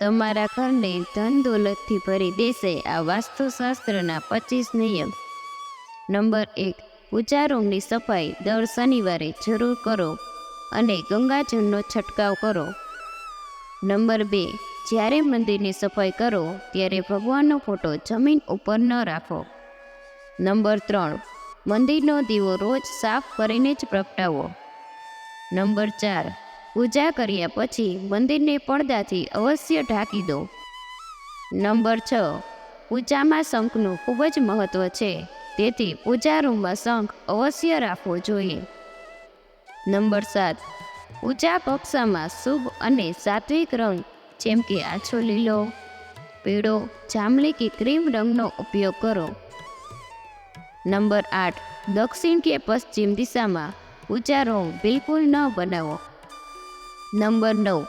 તમારા ઘરને ધન દોલતથી ભરી દેશે આ વાસ્તુશાસ્ત્રના 25 નિયમ. નંબર 1. પૂજા રૂમની સફાઈ દર શનિવારે જરૂર કરો અને ગંગાજળનો છંટકાવ કરો. નંબર 2. જ્યારે મંદિરની સફાઈ કરો ત્યારે ભગવાનનો ફોટો જમીન ઉપર ન રાખો. નંબર 3. મંદિરનો દીવો રોજ સાફ કરીને જ પ્રગટાવો. નંબર 4. પૂજા કર્યા પછી મંદિરને પડદાથી અવશ્ય ઢાંકી દો. નંબર 6. પૂજામાં શંખનું ખૂબ જ મહત્ત્વ છે, તેથી પૂજા રૂમમાં શંખ અવશ્ય રાખવો જોઈએ. નંબર 7. પૂજા કક્ષામાં શુભ અને સાત્વિક રંગ જેમ કે આછો લીલો, પીળો, જાંબલી કે ક્રીમ રંગનો ઉપયોગ કરો. નંબર 8. દક્ષિણ કે પશ્ચિમ દિશામાં પૂજા રૂમ બિલકુલ ન બનાવો. નંબર 9.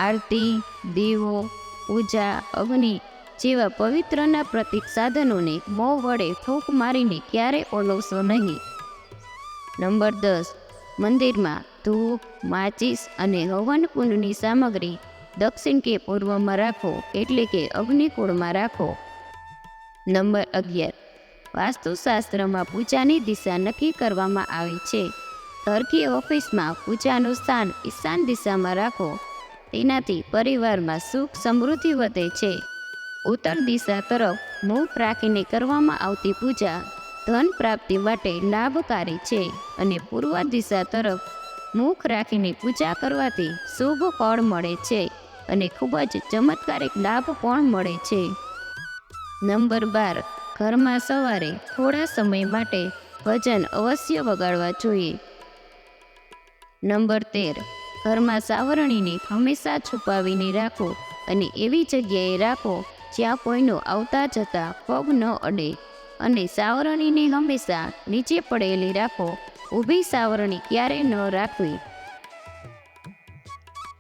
આરતી, દીવો, પૂજા, અગ્નિ જેવા પવિત્રના પ્રતીક સાધનોને મોં વડે ફૂંક મારીને ક્યારેય ઓલવશો નહીં. નંબર 10. મંદિરમાં ધૂપ, માચીસ અને હવન કુંડની સામગ્રી દક્ષિણ કે પૂર્વમાં રાખો, એટલે કે અગ્નિકુંડમાં રાખો. નંબર 11. વાસ્તુશાસ્ત્રમાં પૂજાની દિશા નક્કી કરવામાં આવી છે. ઘર કે ઓફિસમાં પૂજાનું સ્થાન ઈશાન દિશામાં રાખો, તેનાથી પરિવારમાં સુખ સમૃદ્ધિ વધે છે. ઉત્તર દિશા તરફ મુખ રાખીને કરવામાં આવતી પૂજા ધન પ્રાપ્તિ માટે લાભકારી છે અને પૂર્વ દિશા તરફ મુખ રાખીને પૂજા કરવાથી શુભ ફળ મળે છે અને ખૂબ જ ચમત્કારિક લાભ પણ મળે છે. નંબર 12. ઘરમાં સવારે થોડા સમય માટે ભજન અવશ્ય વગાડવા જોઈએ. નંબર 13. ઘરમાં સાવરણીને હંમેશા છુપાવીને રાખો અને એવી જગ્યાએ રાખો જ્યાં કોઈનો આવતા જતા પગ ન અડે, અને સાવરણીને હંમેશા નીચે પડેલી રાખો. ઊભી સાવરણી ક્યારેય ન રાખવી.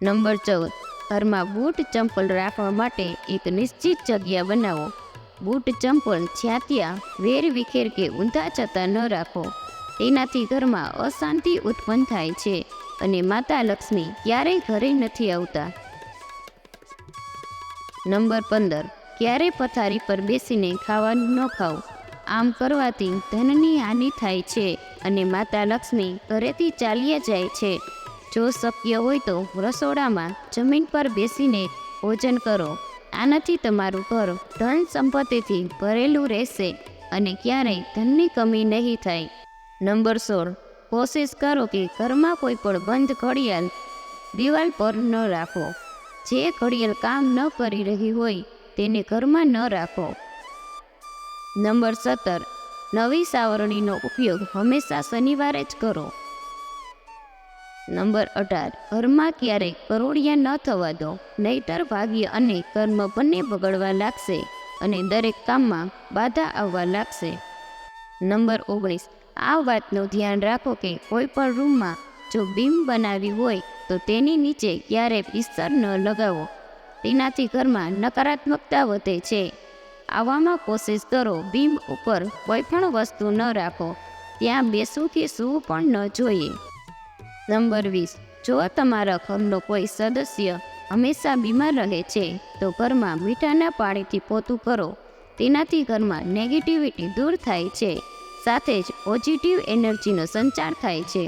નંબર 14. ઘરમાં બૂટ ચંપલ રાખવા માટે એક નિશ્ચિત જગ્યા બનાવો. બૂટ ચંપલ જ્યાં ત્યાં વેર વિખેર કે ઊંધા જતા ન રાખો, તેનાથી ઘરમાં અશાંતિ ઉત્પન્ન થાય છે અને માતા લક્ષ્મી ક્યારેય ઘરે નથી આવતા. નંબર 15. ક્યારેય પથારી પર બેસીને ખાવાનું ન ખાવું. આમ કરવાથી ધનની હાનિ થાય છે અને માતા લક્ષ્મી ઘરેથી ચાલ્યા જાય છે. જો શક્ય હોય તો રસોડામાં જમીન પર બેસીને ભોજન કરો. આનાથી તમારું ઘર ધન સંપત્તિથી ભરેલું રહેશે અને ક્યારેય ધનની કમી નહીં થાય. નંબર 16. કોશિશ કરો કે ઘરમાં કોઈ પણ બંધ ઘડિયાળ દિવાલ પર ન રાખો. જે ઘડિયાળ કામ ન કરી રહી હોય તેને ઘરમાં ન રાખો. નંબર 17. નવી સાવરણીનો ઉપયોગ હંમેશા શનિવારે જ કરો. નંબર 18. ઘરમાં ક્યારેય કરોળિયા ન થવા દો, નહીતર ભાગ્ય અને કર્મ બંને બગડવા લાગશે અને દરેક કામમાં બાધા આવવા લાગશે. નંબર 19. આ વાતનું ધ્યાન રાખો કે કોઈ પણ રૂમમાં જો બીમ બનાવી હોય તો તેની નીચે ક્યારેય બિસ્તર ન લગાવો, તેનાથી ઘરમાં નકારાત્મકતા વધે છે. આવામાં કોશિશ કરો બીમ ઉપર કોઈ પણ વસ્તુ ન રાખો, ત્યાં બેસવું કે સૂવું પણ ન જોઈએ. નંબર 20. જો તમારા ઘરનો કોઈ સદસ્ય હંમેશા બીમાર રહે છે તો ઘરમાં મીઠાના પાણીથી પોતું કરો, તેનાથી ઘરમાં નેગેટિવિટી દૂર થાય છે, સાથે જ પોઝિટિવ એનર્જીનો સંચાર થાય છે.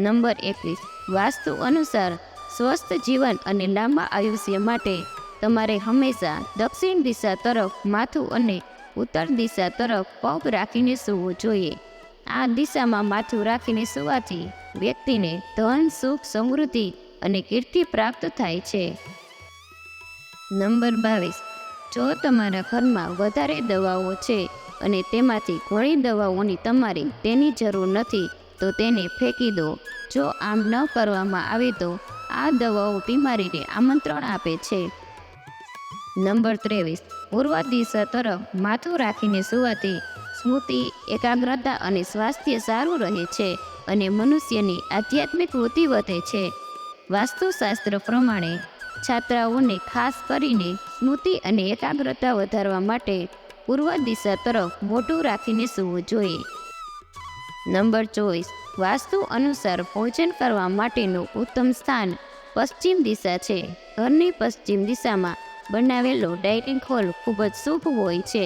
નંબર 21. વાસ્તુ અનુસાર સ્વસ્થ જીવન અને લાંબા આયુષ્ય માટે તમારે હંમેશા દક્ષિણ દિશા તરફ માથું અને ઉત્તર દિશા તરફ પગ રાખીને સૂવું જોઈએ. આ દિશામાં માથું રાખીને સૂવાથી વ્યક્તિને ધન, સુખ, સમૃદ્ધિ અને કીર્તિ પ્રાપ્ત થાય છે. નંબર 22. જો તમારા ઘરમાં વધારે દવાઓ છે અને તેમાંથી ઘણી દવાઓની તમારે તેની જરૂર નથી તો તેને ફેંકી દો. જો આમ ન કરવામાં આવે તો આ દવાઓ બીમારીને આમંત્રણ આપે છે. નંબર 23. પૂર્વ દિશા તરફ માથું રાખીને સૂવાથી સ્મૃતિ, એકાગ્રતા અને સ્વાસ્થ્ય સારું રહે છે અને મનુષ્યની આધ્યાત્મિક વૃત્તિ વધે છે. વાસ્તુશાસ્ત્ર પ્રમાણે છાત્રાઓને ખાસ કરીને સ્મૃતિ અને એકાગ્રતા વધારવા માટે પૂર્વ દિશા તરફ મોઢું રાખીને સૂવું જોઈએ. નંબર 24. વાસ્તુ અનુસાર ભોજન કરવા માટેનું ઉત્તમ સ્થાન પશ્ચિમ દિશા છે. ઘરની પશ્ચિમ દિશામાં બનાવેલો ડાઇનિંગ હોલ ખૂબ જ શુભ હોય છે.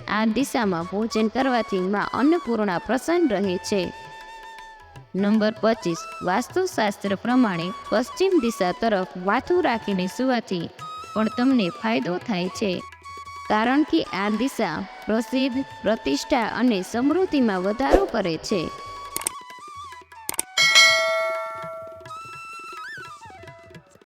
આ દિશામાં ભોજન કરવાથી માં અન્નપૂર્ણા પ્રસન્ન રહે છે. નંબર 25. વાસ્તુશાસ્ત્ર પ્રમાણે પશ્ચિમ દિશા તરફ માથું રાખીને સૂવાથી પણ તમને ફાયદો થાય છે, કારણ કે આ દિશા પ્રસિદ્ધ, પ્રતિષ્ઠા અને સમૃદ્ધિમાં વધારો કરે છે.